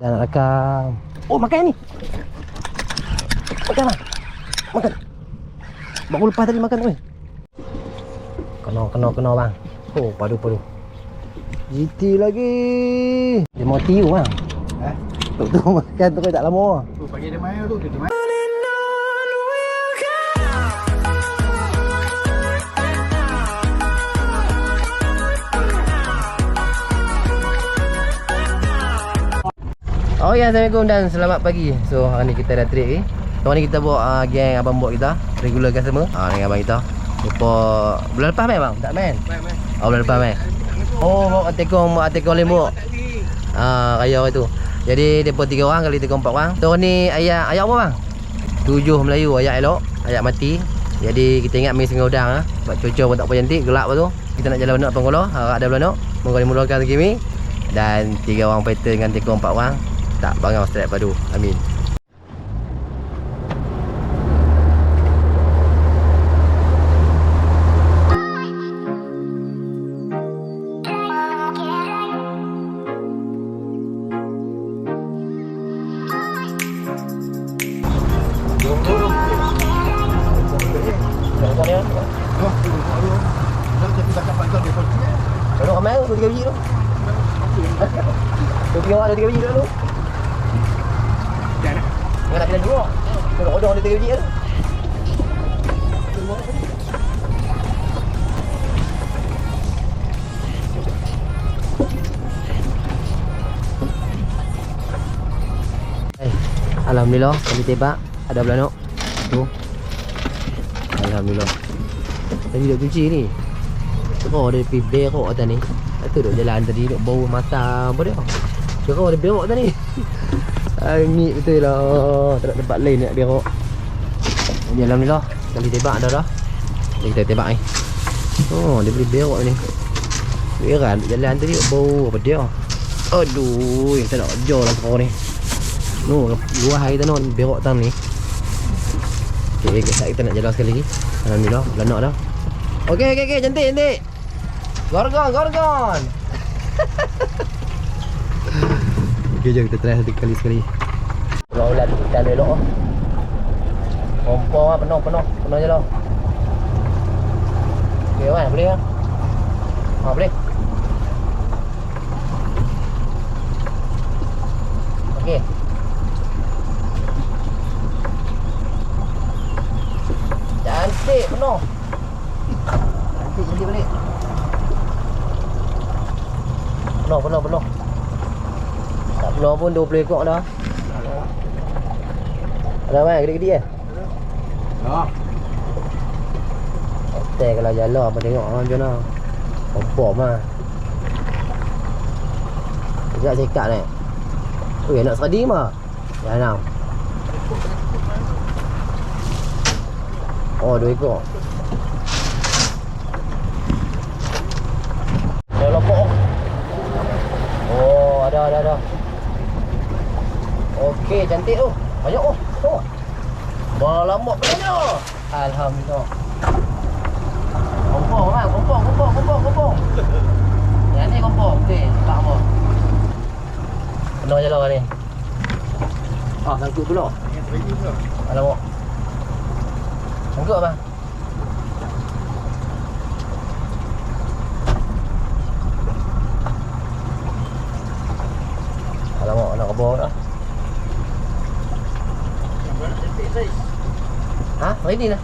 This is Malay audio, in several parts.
Dah nak rakam. Oh, makan ni. Makan lah. Makan. Baru lepas tadi makan tu. Kena bang. Oh, padu. GT lagi. Dia mau tiu bang. Tu makan tu tak lama. Tu pagi dia main tu, dia main. Oh ya, Assalamualaikum dan selamat pagi. So hari ni kita dah trip ni. Hari ni kita bawa geng abang bot kita, regular customer. Dengan abang kita. Lupa bulan lepas main bang? Tak main? Main. Oh, bulan lepas main. Oh, bawa atekong lembu. Kaya itu. Jadi depa 3 orang kali 3 4 orang. So ni ayak apa bang? 7 Melayu, ayak elok, ayak mati. Jadi kita ingat main singa udang sebab cuaca pun tak apa cantik, gelap tu. Kita nak jalan benak Penggolo, harap ada benak. Moga dimulakan rezeki mi. Dan 3 orang fighter dengan tekong 4 orang. Tak bangau strap padu. Amin. Kalau ramai tu 3 biji tu. 2 3 biji dulu. Jangan nak pilih dua. Kalau order ada 3 biji tu. Alhamdulillah kami tebak ada belanok tu. Alhamdulillah. Tadi duk cuci ni. Kau ada pergi berok atas ni. Itu duk jalan tadi duk bau mata apa dia. Kau ada berok atas ni. Angit betul lah. Tak ada tempat lain nak berok. Ya, alhamdulillah kali tebak dah. Ni kita tebak ni. Oh, dia beli berok ni. Heran duk jalan tadi duk bau apa dia. Aduh, tak nak ajar lah kau ni. No, luar hari tu non berok tam ni. Okey, kita nak jalan sekali lagi. Alhamdulillah, belanak dah. Okey, cantik. Gorgon. Okey, jom kita try satu kali sekali. Ulat kita elok. Kompor penuh je lah. Okey, kan boleh kan? Boleh. Okey. Cantik penuh. Cantik balik. Penuh. Tak penuh pun 20 ekor dah. Ada mai gede-gede Dah. Hotel kalau jalan apa tengok macam mana. Kompor mah. Sekejap sekat ni. Ui, nak seradi mah. Jangan. Oh, 2 ekor. Ada lopok. Oh, ada. Okey, cantik tu. Banyak oh. Berlambak banyak. Alhamdulillah. Kompor. Yang ni kompor. Okey, tak apa. Penuh je lah ni. Sangkut pula. Alamak. Sangkut abang. Alamak, nak kebor dah. Ready dah.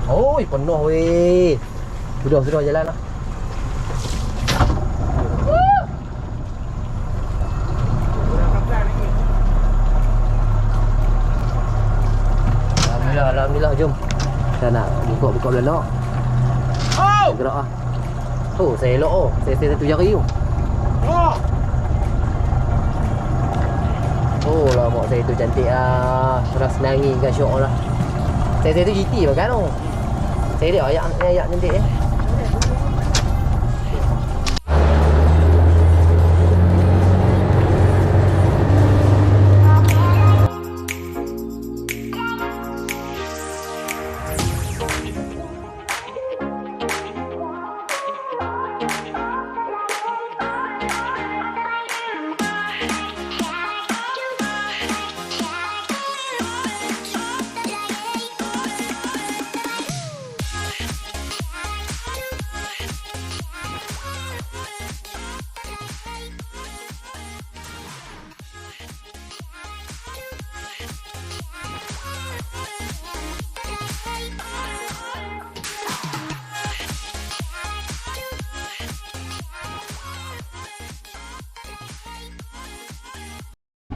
Oh, penuh weh. Sudah jalan lah. Alhamdulillah, jom. Kita nak buka belanok. Gerak ah. Oh, saya elok oh. Saya satu jari tu. Oh lah, mak saya tu cantik lah. Terus senangi kan syok lah. Saya tu GT makan tu. Saya dia ayak cantik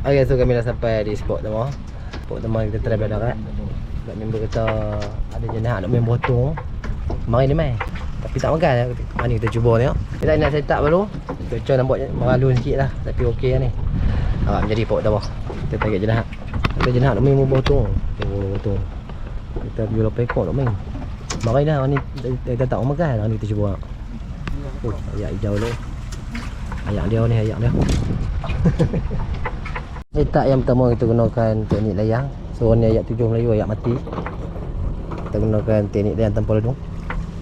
Okay, so kami dah sampai di spot tu. Spot teman kita try belah kat. Sebab member kata ada jenah nak main botong. Kemarin dia main. Tapi tak makan. Mari kita cuba tengok. Kita nak set up dulu. Cuaca nampak meralun sikit lah. Tapi okey lah ni. Menjadi pokok bawah. Kita target jenah. Kita jenah nak main botong. Botong. Kita jual pekok nak main. Mari dah ni kita tak makan. Ni kita cuba. Ayak hijau dulu. Ayak dia ni, ayak dia. Setak yang pertama kita gunakan teknik layang. So ni ayak 7 Melayu, ayak mati. Kita gunakan teknik layang tanpa ledung.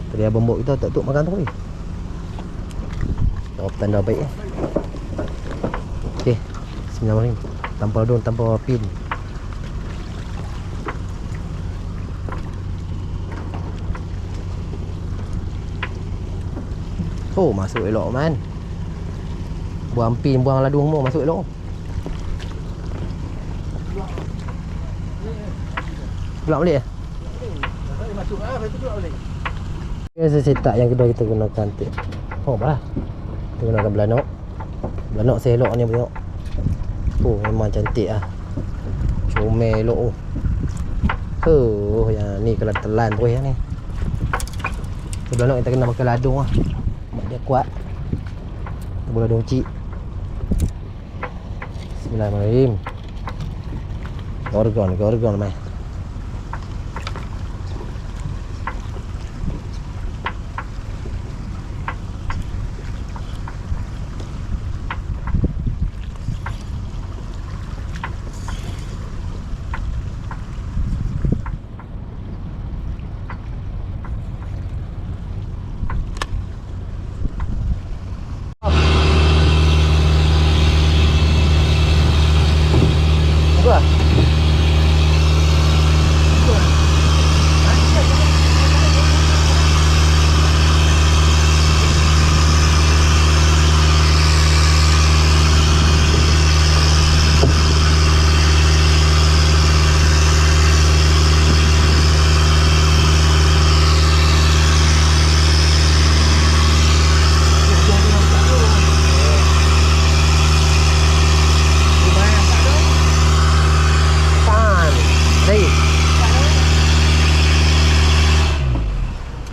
Tadi abang bok kita tak tuk makan tu ni. Oh, tanda baik eh. Okey. Bismillahirrahmanirrahim. Tanpa ledung, tanpa pin. Oh, masuk elok man. Buang pin, buang ladung semua masuk elok. Pulak balik eh? Masuk lah, lepas tu pulak balik. Ini setak yang kedua kita gunakan tip. Oh, apa lah? Kita gunakan belanok. Belanok saya elok ni tengok. Oh, memang cantik lah. Comel elok oh. Oh, yang ni kalau telan terus yang ni. Belanok kita kena pakai ladung lah. Mak dia kuat. Kita boleh ladung cik. Bismillahirrahmanirrahim. Gorgon mai.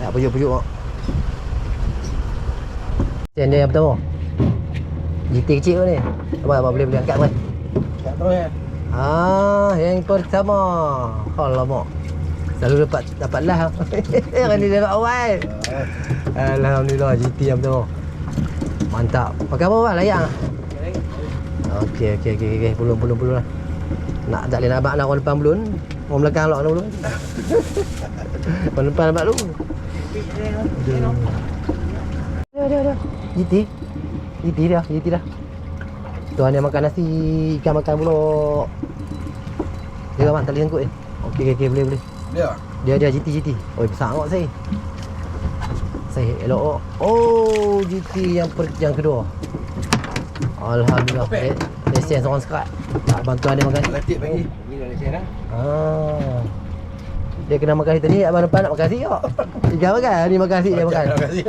Pujuk-pujuk kok. Yang dia yang pertama GT kecil tu ni. Abang boleh angkat kan? Tak terus ya. Yang pertama. Alamak. Selalu dapat lah. Yang ni dapat awal. Alhamdulillah GT yang pertama. Mantap. Pakai apa bang? Layak ah? Okey. Belum lah. Nak tak boleh nak abang nak orang depan belum. Orang belakang lock dulu. Orang depan abang dulu. Dah. GT dah. Tuan dia makan nasi, ikan makan pulak. Dia bang tali sangkut ni. Okey boleh. Dia GT. Oi besar sangat saya. Saya elok. Oh, GT yang kedua. Alhamdulillah. Lesen seorang sekat. Bantuan dia makan. Latih pagi. Ni dah lesen dah. Dia kena makan nasi tadi, abang depan nak makan nasi kok. Ikan makan, ni makan nasi dia makan. Terima kasih.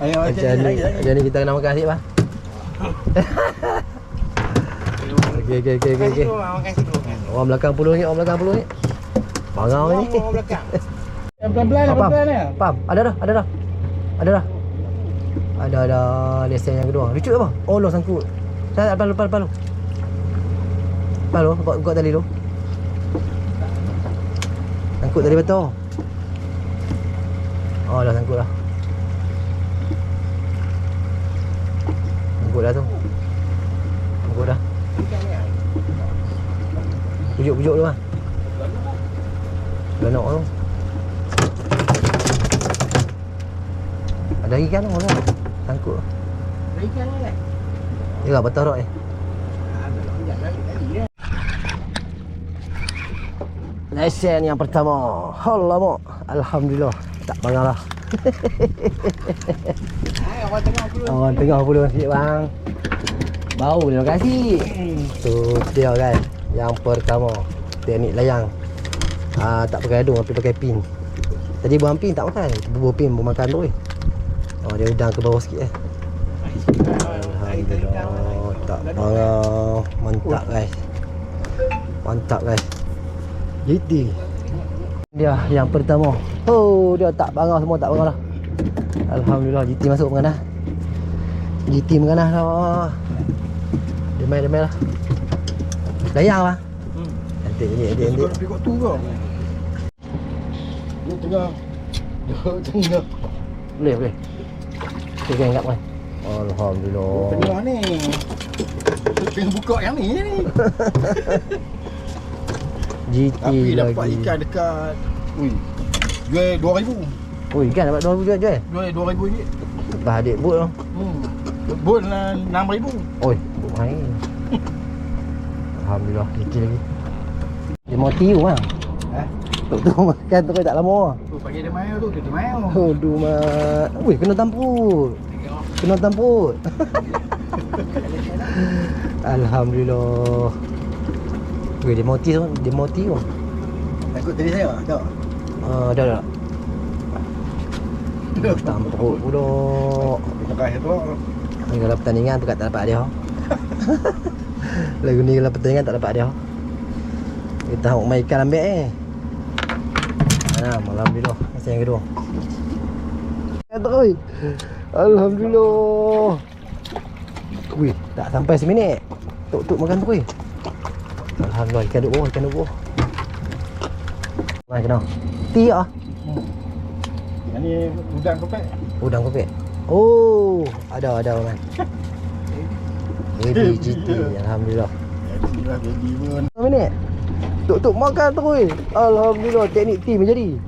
Macam ni kita kena makan nasi bang. Okey. Orang belakang RM10, orang belakang RM10. Bangau ni. Orang belakang. Yang pelan-pelan ya. Pam, ada dah. Ada lesen yang kedua. Lucu ke bang? Oh, lo sangkut. Saya lepas lu. Buka tali lu. Sangkut tadi betul. Oh dah sangkut dah. Sangkut dah tu. Pujuk tu lah. Belanok tu. Ada ikan tu lah. Sangkut. Ada ikan lah. Ya betul rok eh. Lesen yang pertama. Alamak. Alhamdulillah. Tak bangang lah. Orang tengah puluh sikit bang. Bau terima kasih. Tu dia kan. Yang pertama. Teknik layang. Tak pakai adung tapi pakai pin. Tadi buang pin tak makan. Bubuh pin buang makan tu. Dia udang ke bawah sikit eh. Alhamdulillah. Tak bangau. Mantap guys. Mantap guys. GT. Dia yang pertama. Oh, dia tak bangau semua, tak bangau lah. Alhamdulillah GT masuk menganah. GT menganah dah. Dia main lah. Layang lah. Adik. Pikot tu kau. Dia tengah. Boleh. Kita ingat kan. Alhamdulillah. Tengah ni. Tengah buka yang ni. GT Tapi lagi. dapat ikan dekat. Ui. Jual 2,000. Oh, ikan dapat 2,000 jual. Jual 2,000 ringgit. Bah adik bot tu. Bot lah 6,000. Oi, main. Alhamdulillah GT lagi. Dia mau tiu ah. Tu makan tu tak lama. Tu pagi dia main tu, dia main. Aduh mat. Ui, kena tamput. Alhamdulillah. Ui, dia mau tiu. Takut tadi saya tak? Dah. Tampuk pula. Pakai tu. Ni kalau pertandingan tu kat tak dapat dia. Lagu ni kalau pertandingan tak dapat dia. Kita nak main ikan ambil Alhamdulillah. Masa yang kedua. Kata oi. Alhamdulillah. Wih, tak sampai seminit. Tuk makan tu weh. Alhamdulillah ikan duk bawah. Mai kena. Ti ah. Yang ni udang kopek. Oh, ada man. Baby GT. Alhamdulillah. Alhamdulillah baby pun. Minit. Tuk makan terus. Alhamdulillah teknik team jadi.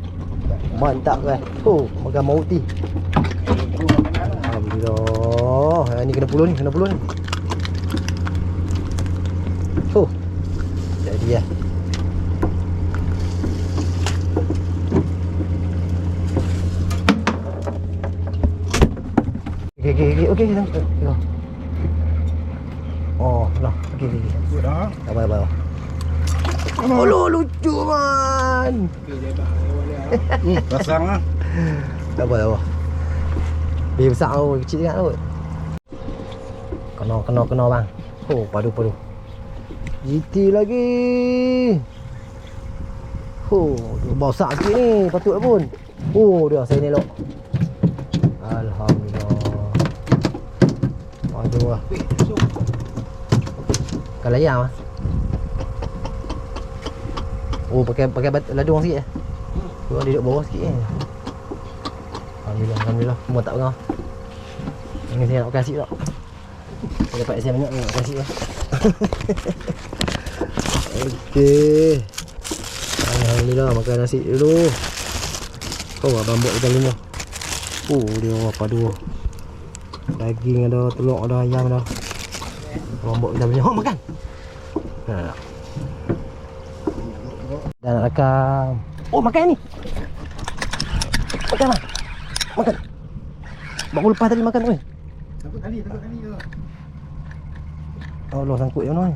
Mantap kan. Oh, makan maut ti. Alhamdulillah. Ni kena puluh ni. Oh. Jadi ya. Okey. Oh, lah. Okey. Good dah. Tak apa. Oh, lucu man. Pasang lah. Tak apa. Dia besar tu, kecil sangat tu. Kena bang. Oh, padu. GT lagi. Oh, dia besar sikit ni, patut pun. Oh, dia saya elok. Alhamdulillah. Aduh lah. Kalau layang lah. Oh, pakai ladung sikit. Dia duduk bawah sikit ni. Alhamdulillah. Semua tak pernah. Ini saya nak kasih tak. Saya dapat saya banyak nak kasih lah. Okey. Alhamdulillah makan nasi dulu. Oh, abang buat ikan lima. Oh, dia padu. Daging ada, telur ada, ayam ada. Abang buat ikan lima. Oh, makan. Nah. Dah nak rakam. Oh, makan ni. Makan lah. Makan. Baru lepas tadi makan tu. Takut kali je. Allah, sangkut yang mana?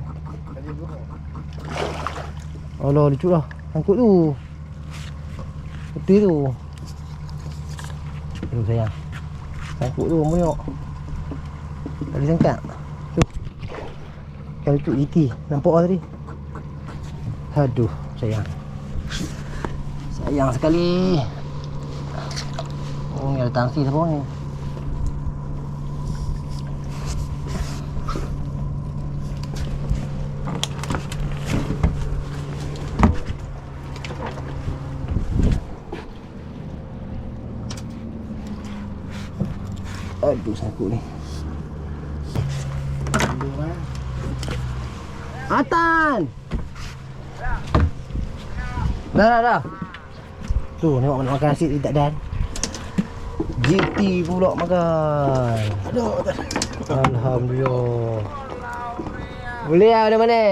Allah, lucu lah. Sangkut tu. Putih tu. Tu sayang. Sangkut tu, monyok. Tadi sangkat. Tu. Kan lucu GT. Nampak lah tadi. Aduh, sayang. Sayang sekali. Oh, ni ada tangsi siapa ni? Aduh, sangkut ni. Atan! Dah. Tu, tengok nak makan nasi tak dan. GT pula makan. Aduh. Alhamdulillah. Boleh lah mana-mana.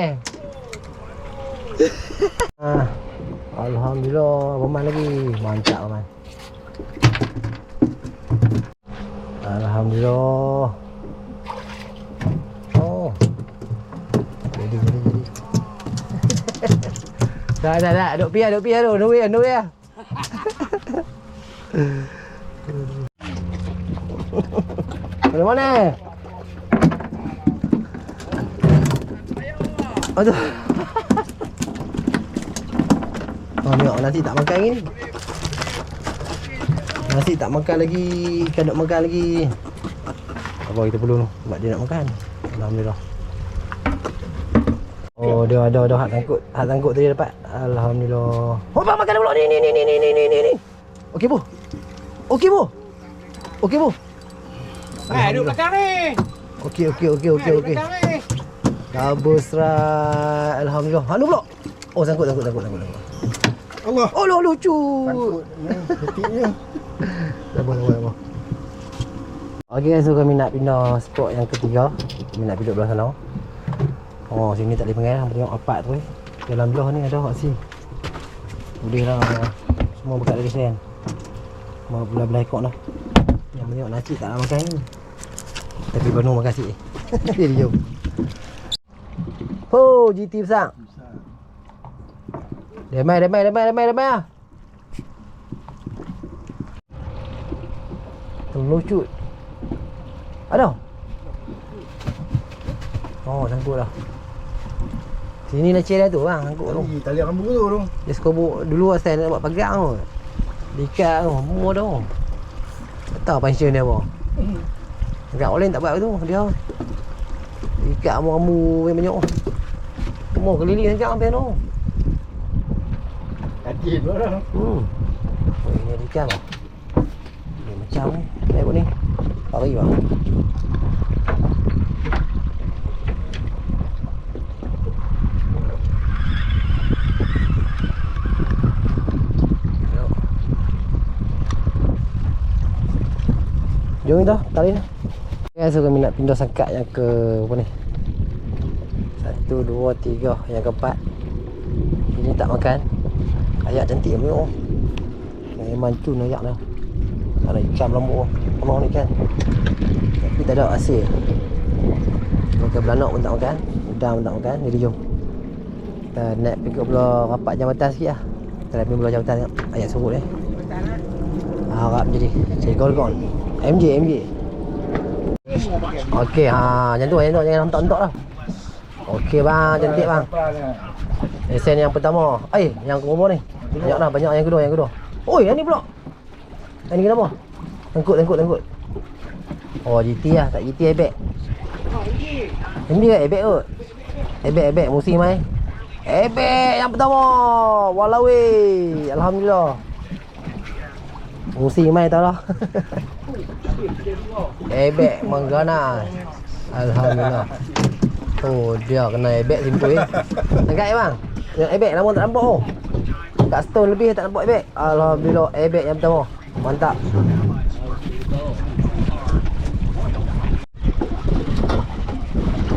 Alhamdulillah, Paman lagi. Mantap Paman. Alhamdulillah. Oh. Jadi. Dah. Duk piah tu. No way lah. Dari mana? Aduh. Oh tengok nasi tak makan ni. Nasi tak makan lagi, ikan nak makan lagi. Abang kita perlu tu sebab dia nak makan. Alhamdulillah. Oh dia ada hak tangkut tadi dapat. Alhamdulillah. Oh bang makan pula ni. Okey bu. Okey bu. Duduk belakang ni. Okey. Gabus rai. Alhamdulillah. Hanu pula. Oh sangkut. Allah. Oh lucu. Ketiknya. Sabar. Okey guys, so kami nak pindah spot yang ketiga. Kami nak duduk belah sana. Oh sini tak boleh panggil lah. Tengok apat tu ni. Dalam belah ni ada aksi. Boleh lah. Semua berkat dari sini kan. Semua belah-belah ekor lah. Yang tengok nasi tak nak makan ni. Tapi Banu makan si. Dia jom. Oh GT besar. Damai lah. Lucut. Ada? Oh, sangkut dah. Sini nak cari tu bang, sangkut tu. Tali rambut tu. Dia skobok dulu asal nak buat pagang tu. Diikat tu, semua tu. Tak tahu pension dia apa. Dekat orang lain tak buat tu, dia. Ikat rambu-rambu yang banyak. Semua keliling sangat hampir tu. Kaki tu dah. Oh, ini ada ikan lah. Ni macam ni. Tengok ni. Pari bang. Jom dah, tali ni. Okay, so kami nak pindah sangkat yang ke apa ni? 1, 2, 3, yang keempat. Ini tak makan. Ayak cantik punya. Memang cun ayak dah. Ada ikan lembut. Penuh ni kan. Tapi tak ada asin. Makan belanak pun tak makan. Udang pun tak makan. Jadi jom kita nak pergi ke belah rapat jambatan sikit lah. Kita nak pergi belah jambatan tengok ayak surut ni. Harap jadi cari gol-gol. MJ. Okey, macam tu jangan hentak-hentak lah. Okey bang, cantik bang. Esen yang pertama. Yang kedua ni. Banyak yang kedua. Oi, yang ni pula. Yang ni kenapa? Tengkut. Oh, GT lah, tak GT airbag. Ini ke airbag kot? Airbag musim mai. Airbag yang pertama. Walau weh. Alhamdulillah. Musim mai tak lah. Airbag mengganas. Alhamdulillah. Oh, dia kena airbag simpul eh. Angkat bang. Yang airbag lama tak nampak oh. Kat stone lebih tak nampak airbag. Alhamdulillah, airbag yang pertama. Mantap.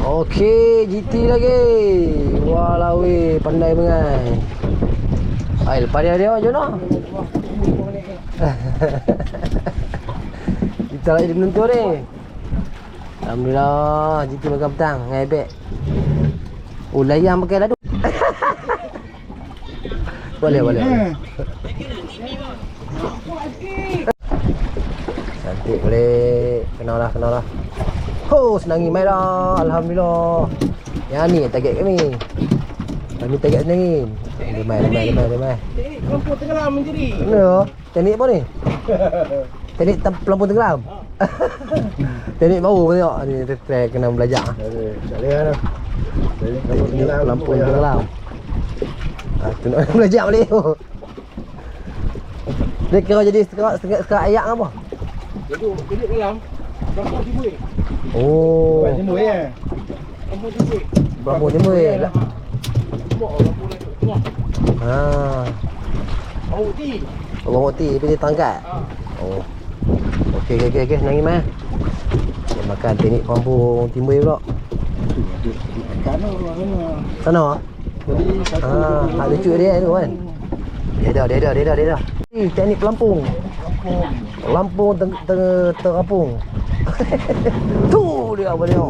Okey, GT lagi. Walau weh, pandai bengai. Lepas dia je noh. Kita lagi di penentu ni. Alhamdulillah, GT makan petang dengan airbag. Oh, layang pakai ladu. Boleh. Cantik boleh. Kenal lah. Oh, senangi mai dah. Alhamdulillah. Yang ni target kami. Kami target senangi. Lemai. Pelampung tenggelam menjadi. Mana? Teknik apa ni? Teknik pelampung tenggelam. Teknik baru tengok ni try kena belajar. Tak boleh lah. Teknik pelampung tenggelam. Tu nak belajar balik tu. Dia kira jadi sekat ayak apa? Jadi tenggelam. Pelampung timbul. Oh. Timbul ya. Pelampung timbul. Pelampung tengah. Bawang putih pilih tangkat. Oh. Okey. Senang mai. Dia makan teknik pelampung timbul pula. Sana. Hak lucu dia tu kan. Dia dah. Teknik pelampung. Pelampung terapung. Tu dia apa dia.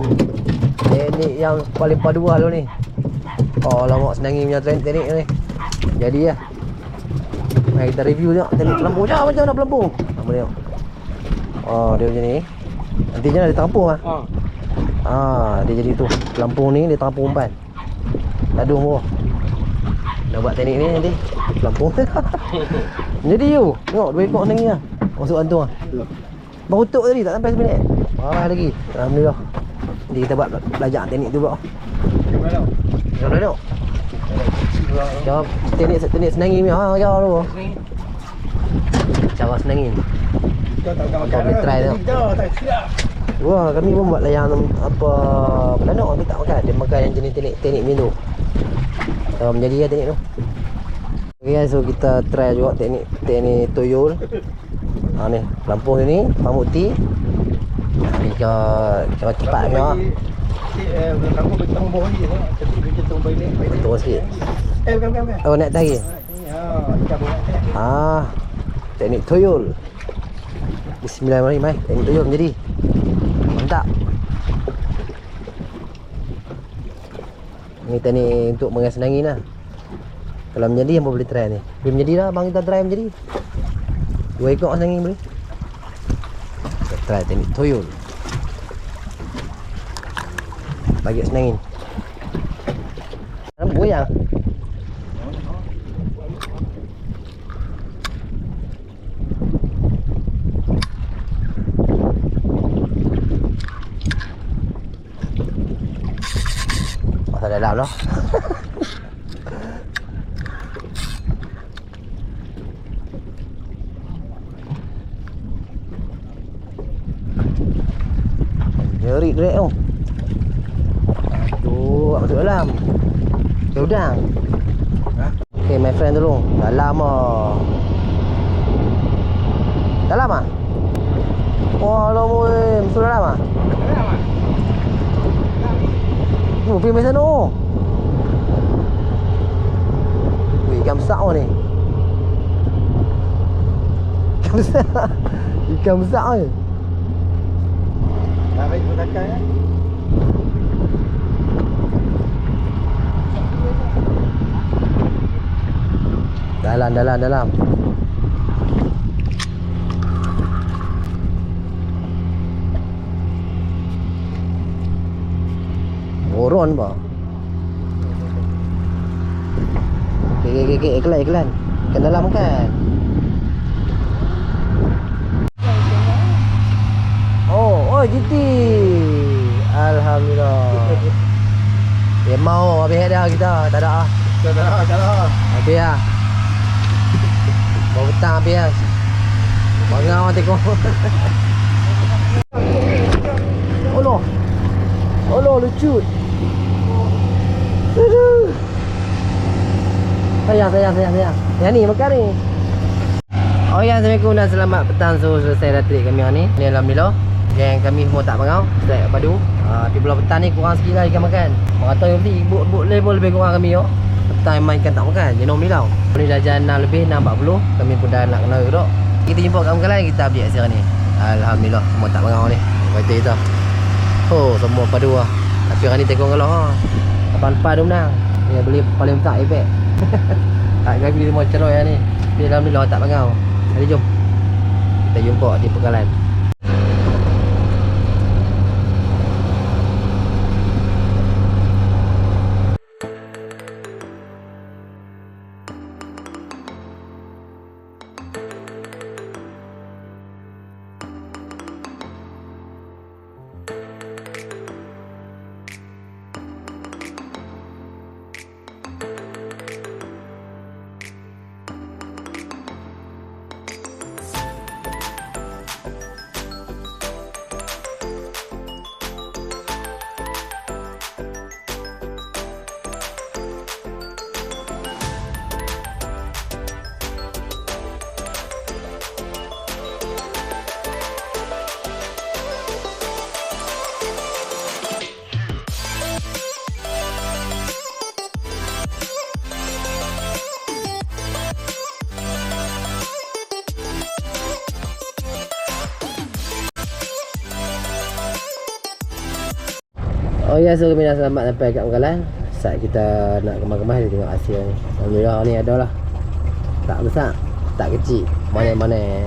Teknik yang paling paduan lu ni. Oh, lama senangi punya teknik ni. Jadi lah. Mari kita review tengok teknik pelampung. Macam mana pelampung? Apa dia? Oh, dia macam ni. Nantinya dia terapung lah. Dia jadi tu. Pelampung ni dia terapung umpan. Gaduh bawah. Dah buat teknik ni nanti Lampung. Jadi you tengok 2 ekor senangi lah. Masuk hantu lah. Baru tuk tadi tak sampai 1 minit. Marah lagi. Alhamdulillah. Nanti kita buat belajar teknik tu pula. Jom duduk. Jawab teknik senangi ni. Ha, jawab dulu. Cara senangi. Kau Kau boleh try tengok. tak silap. Wah, kami pun buat layang apa belanak tapi tak makan. Dia makan yang jenis teknik macam tu. Kalau menjadi lah teknik tu. Okay, so kita try juga teknik toyol. Ha ni, Lampung ni, pamukti. Ni cara cepat punya. Lampung bertanggung bawah ni. Tapi dia tanggung baik ni. Betul sikit. Bukan. Oh, naik tadi. Ikan bawa. Ah, teknik toyol. Bismillahirrahmanirrahim. Teknik toyol menjadi. Mantap. Ni teknik untuk mengas senangin lah. Kalau menjadi yang boleh try ni. Bila menjadi lah bang, kita try menjadi. 2 ekor senangin boleh. Kita try teknik toyol. Bagi senangin. Boyang. Masa dalam lah. Jerit direct tu. Aduh, masuk dalam. Dia udang. Okay, my friend tolong. Dalam ah. Dalam ah? Wah, lama weh. Masuk dalam ah? Oh, pergi main sana. Weh, ikan besar ni. Ikan besar. Ikan besar ni. Dah baik pun takkan ya. Dalam. Boron ba? Okay, iklan. Ikan dalam kan? Oh, GT. Alhamdulillah. Dia mau habis dah kita. Tak ada ah. Tak dah. Habis lah. Baru petang habis lah. Bangau tengok. Allah lucu. Aduh. Sayang. Yang ni makan ni. Oh ya, Assalamualaikum dan selamat petang. So selesai dah trik kami hari ni. Ni alhamdulillah. Yang kami semua tak bangau. Start padu. Tapi bulan petang ni kurang sikit lah ikan makan. Orang tahu yang penting boat level lebih kurang kami yo. Petang main ikan tak makan. Jenom ni tau. Ni dah jam 6 lebih 6.40. Kami pun dah nak kena duduk. Kita jumpa kat muka lain. Kita update hasil ni. Alhamdulillah semua tak bangau ni. Kata kita. Oh, semua padu lah. Tapi hari ni tekong kalau ha. 8 tu menang. Dia beli paling besar iPad. Tak kami semua ceroy lah ni. Tapi alhamdulillah tak bangau. Jadi jom. Kita jumpa di Pegalan. Oh ya, so kami dah selamat sampai kat Pegalan. Saat kita nak kemas-kemas dia tengok hasil ni. Alhamdulillah ni ada lah. Tak besar, tak kecil. Mana-mana.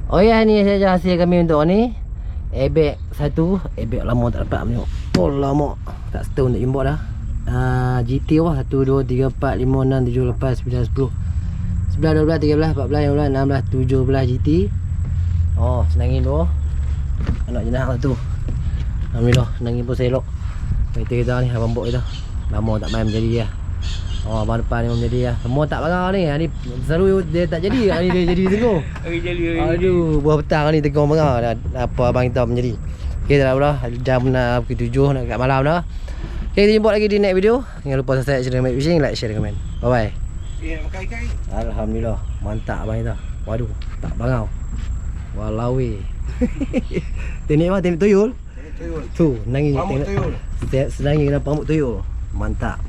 Oh ya, ni saja hasil kami untuk ni. Ebek satu, ebek lama tak dapat tengok. Oh lama. Tak setahun tak jumpa dah. GT apa? 1, 2, 3, 4, 5, 6, 7, 8, 9, 10 11, 12, 13, 14, 15, 16, 17 GT. Oh, senangin tu. Anak jenah tu. Alhamdulillah, senangin pun selok. Kita ni abang bok kita. Lama tak main menjadi lah. Oh, abang depan ni menjadi lah. Semua tak bangang ni. Ni selalu dia tak jadi. Ni dia jadi tengok. Aduh, buah petang ni tengok bangang. Apa abang kita menjadi. Okay, tak apa dah. Jam nak pukul 7 nak kat malam dah. Okay, kita jumpa lagi di next video. Jangan lupa subscribe channel Mike Fishing, like, share, komen. Bye bye. Makan ikan. Alhamdulillah, mantap abang kita. Waduh, tak bangau. Walawi. Teknik apa? Teknik tuyul? Tuyul. Tu, senangin Rambut tuyul. Senangin kena pambut tuyul. Mantap.